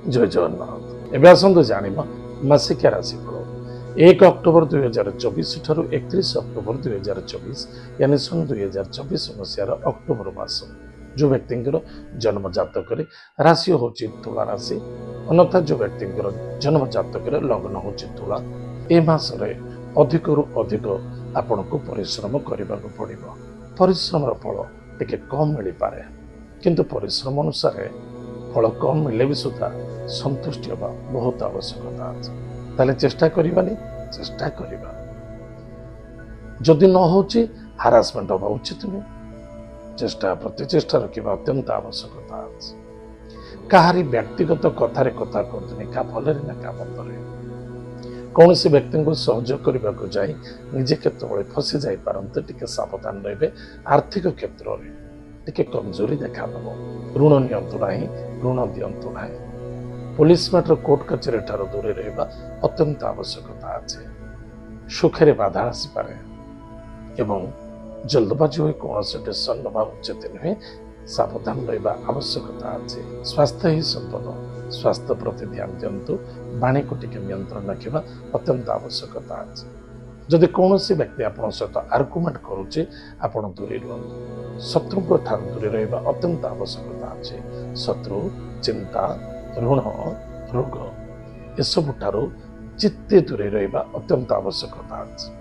जय जगन्नाथ। एवं आसतु जानिबा मासिकिया राशिफल 1 अक्टोबर 2024 ठारू 31 अक्टोबर 2024 यानी सन 2024 मसीहार अक्टोबर मास जो व्यक्ति जन्म जातक राशि हूँ तुला राशि अन्यथा जो व्यक्ति जन्म जातक लग्न हूँ तुला ए मासरे अधिक रु अधिक आपण को परिश्रम करने को पड़ो। परिश्रम फल टिके कम मिल पारे किंतु परिश्रम अनुसार फल कम मिले भी सुधा संतुष्टि होगा बहुत आवश्यकता अच्छे। ताले चेष्टा करबानी चेष्टा करबा जदि न होची हारासमेंट होगा उचित नहीं। चेष्टा प्रति चेष्टा रखा अत्यंत आवश्यकता अच्छे। कहारी व्यक्तिगत कथार कथा कहते क्या भल ना क्या मंदर कौन से व्यक्ति को सहयोग करने को जाए निजे केतबले फसी जाई पारंते टिके सावधान रहे। आर्थिक क्षेत्र में टिके कमजोरी देखा ऋण नियंतु ना ऋण दिंतु ना। पुलिस मैटर कोर्ट कचेरी ठार दूरे रहा अत्यंत आवश्यकता अच्छे। सुखे बाधा आसपे एवं जल्दबाजी हुई कौन से डिसीजन नवा उचित नुहे। सावधान रहा आवश्यकता अच्छे। स्वास्थ्य ही संपद स्वास्थ्य प्रति ध्यान दिंतु। वाणी को टिके नियंत्रण रखा अत्यंत आवश्यकता अच्छे। जदि कौन से व्यक्ति आप सहित आर्गुमेंट करुचे आपण दूरे रुहतु। शत्रु ठार दूरे रहा अत्यंत आवश्यकता अच्छे। शत्रु चिंता ऋण रोग एसबू ठारू जिते दूरे रहा अत्यंत आवश्यकता अच्छे।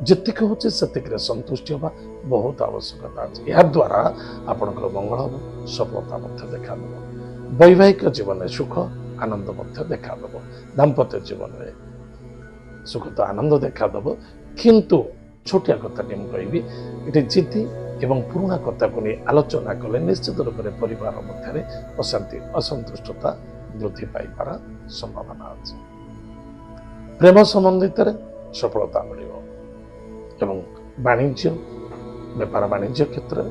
जितक होचे सेतिक संतुष्टि होगा बहुत आवश्यकता अच्छे। या द्वारा आपणकर मंगल हम सफलता देखा वैवाहिक जीवन में सुख आनंद देखा दाम्पत्य जीवन में सुख तो आनंद देखा किंतु छोटिया कथा मुझे ये जिद्दी एवं पुराणा कथा को नहीं आलोचना कले निश्चित रूप से परिवार मध्य अशांति असंतुष्टता वृद्धि पाइबार संभावना अच्छे। प्रेम संबंधित सफलता मिल एवं वाणिज्य व्यापार वाणिज्य क्षेत्र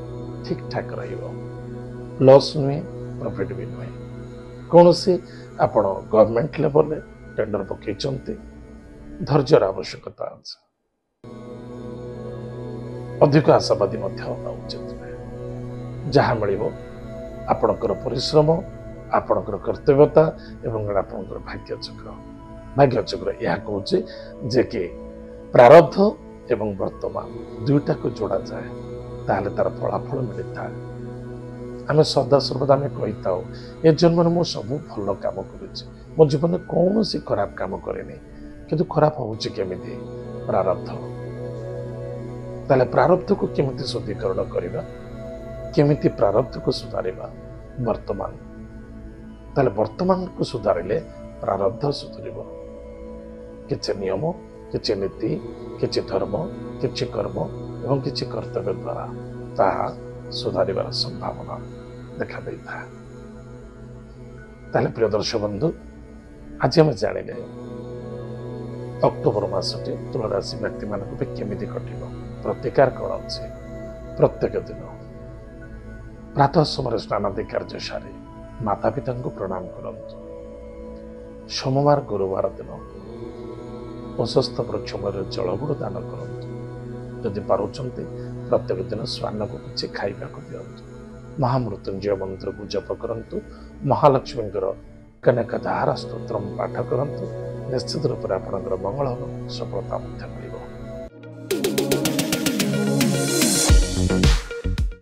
ठीक ठाक लॉस नुहे प्रॉफिट भी नुहे। कौन से आपण गवर्नमेंट लेवल टेंडर पकई धैर्यर आवश्यकता अच्छे। अधिक आशावादी उचित नुहे। जहाँ मिल आपणकर परिश्रम आपणकर कर्तव्यता एवं आपणकर भाग्यचक्र। भाग्यचक्र यह कहूँ जे कि प्रारब्ध एवं वर्तमान दुईटा को जोड़ा जाए ताहले तार फलाफल मिलता है। आम सदा सर्वदा आम कही था ए जन्म में मुझे सब भल कम कर मो जीवन में कौन सी खराब कम कैनि किंतु खराब होमी प्रारब्ध। ताले प्रारब्ध को केमिति शुद्धिकरण करवा केमिति प्रारब्ध को सुधारिबा वर्तमान। ताले वर्तमान को सुधारिले प्रारब्ध सुधरिबो। किछि नियम किछि नीति किछि धर्म किछि कर्म एवं किछि कर्तव्य द्वारा ताहा सुधारिबार संभावना देखा देता है। ताले प्रिय दर्शक बंधु आज हम जानिले अक्टोबर मासटी तुला राशि व्यक्ति मानक केमिति कटिबो प्रतिकार कौन अच्छे। प्रत्येक दिन प्रातः समय स्नान आदि कार्य सारी माता पिता को प्रणाम करंतु। सोमवार गुरुवार दिन प्रशस्त वृक्ष मूल जलगुड़ दान करंतु। जदि पारुचंती प्रत्येक दिन श्वान को किसी खाइबा को दिंतु। महामृत्युंजय मंत्र को जप करंतु। महालक्ष्मी कनकधारा स्तोत्रम पाठ करंतु। निश्चित रूप से आपणकर मंगल सफलता मिल।